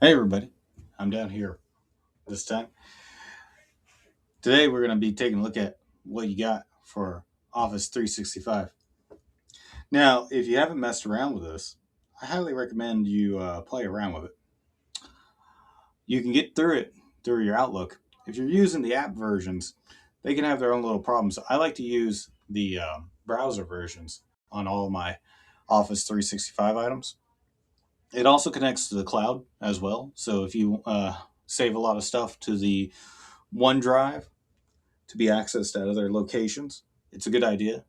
Hey everybody, I'm down here this time. Today we're going to be taking a look at what you got for Office 365. Now, if you haven't messed around with this, I highly recommend you play around with it. You can get through it through your Outlook. If you're using the app versions, they can have their own little problems. I like to use the browser versions on all of my Office 365 items. It also connects to the cloud as well. So if you save a lot of stuff to the OneDrive to be accessed at other locations, it's a good idea.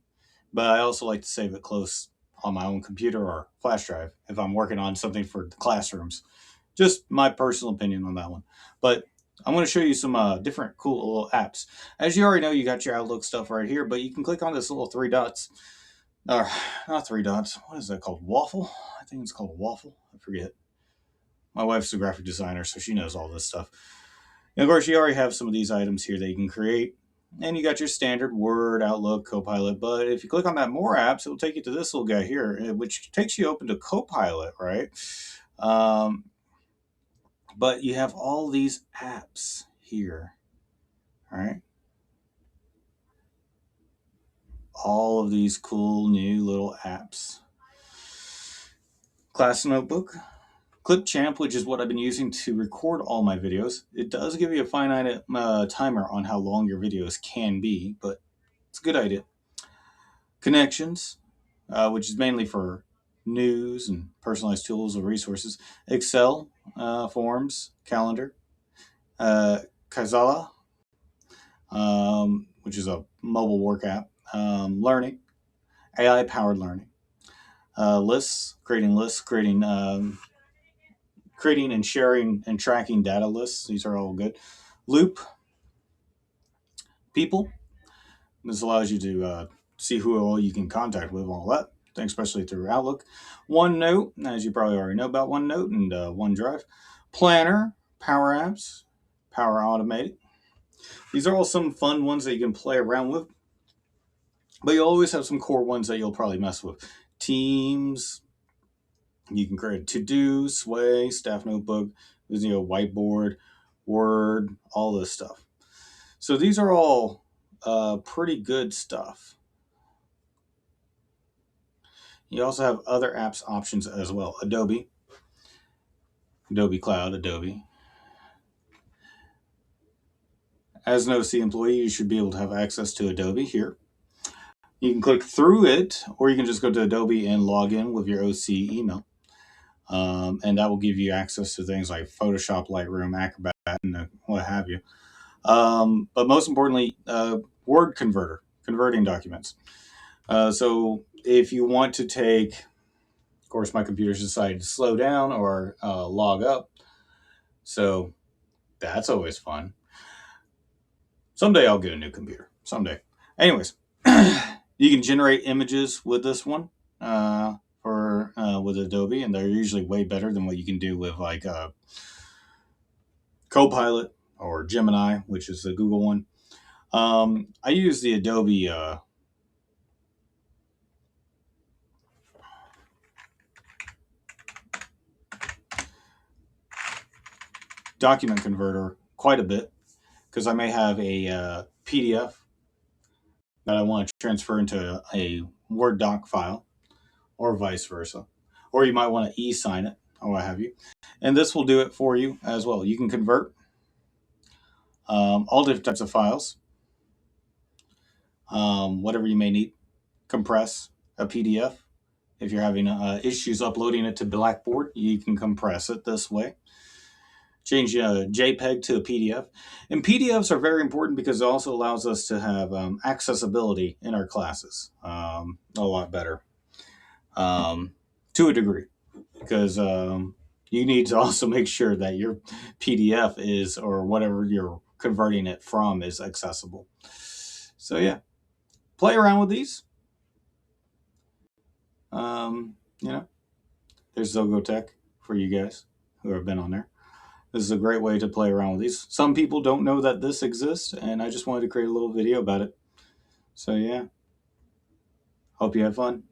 But I also like to save it close on my own computer or flash drive if I'm working on something for the classrooms. Just my personal opinion on that one. But I'm going to show you some different cool little apps. As you already know, you got your Outlook stuff right here, but you can click on this little three dots. Or not three dots. What is that called? Waffle? I think it's called a waffle. I forget. My wife's a graphic designer, so she knows all this stuff. And of course, you already have some of these items here that you can create. And you got your standard Word, Outlook, Copilot. But if you click on that More Apps, it will take you to this little guy here, which takes you open to Copilot, right? Um, but you have all these apps here, all right? All of these cool new little apps. Class Notebook, Clipchamp, which is what I've been using to record all my videos. It does give you a finite timer on how long your videos can be, but it's a good idea. Connections, which is mainly for news and personalized tools or resources. Excel, forms, calendar. Kazala, which is a mobile work app. Learning, AI powered learning. Lists, creating and sharing and tracking data lists. These are all good. Loop, people. This allows you to see who all you can contact with, all that, especially through Outlook. OneNote, as you probably already know about OneNote and OneDrive. Planner, Power Apps, Power Automate. These are all some fun ones that you can play around with, but you always have some core ones that you'll probably mess with. Teams, you can create to-do, Sway, Staff Notebook, whiteboard, Word, all this stuff. So these are all pretty good stuff. You also have other apps options as well. Adobe Cloud, Adobe. As an OC employee, you should be able to have access to Adobe here. You can click through it, or you can just go to Adobe and log in with your OC email. And that will give you access to things like Photoshop, Lightroom, Acrobat, and what have you. But most importantly, Word Converter, converting documents. So if you want to take, of course, my computer's decided to slow down or log up. So that's always fun. Someday I'll get a new computer. Someday. Anyways, you can generate images with this one for with Adobe, and they're usually way better than what you can do with like Copilot or Gemini, which is the Google one. I use the Adobe document converter quite a bit because I may have a PDF that I want to transfer into a Word doc file or vice versa. Or you might want to e-sign it or what have you. And this will do it for you as well. You can convert all different types of files, whatever you may need. Compress a PDF. If you're having issues uploading it to Blackboard, you can compress it this way. Change a JPEG to a PDF. And PDFs are very important because it also allows us to have accessibility in our classes a lot better to a degree. Because you need to also make sure that your PDF is, or whatever you're converting it from, is accessible. So, yeah, play around with these. Um, you know, there's Zogotech for you guys who have been on there. This is a great way to play around with these. Some people don't know that this exists, and I just wanted to create a little video about it. So, yeah, hope you have fun.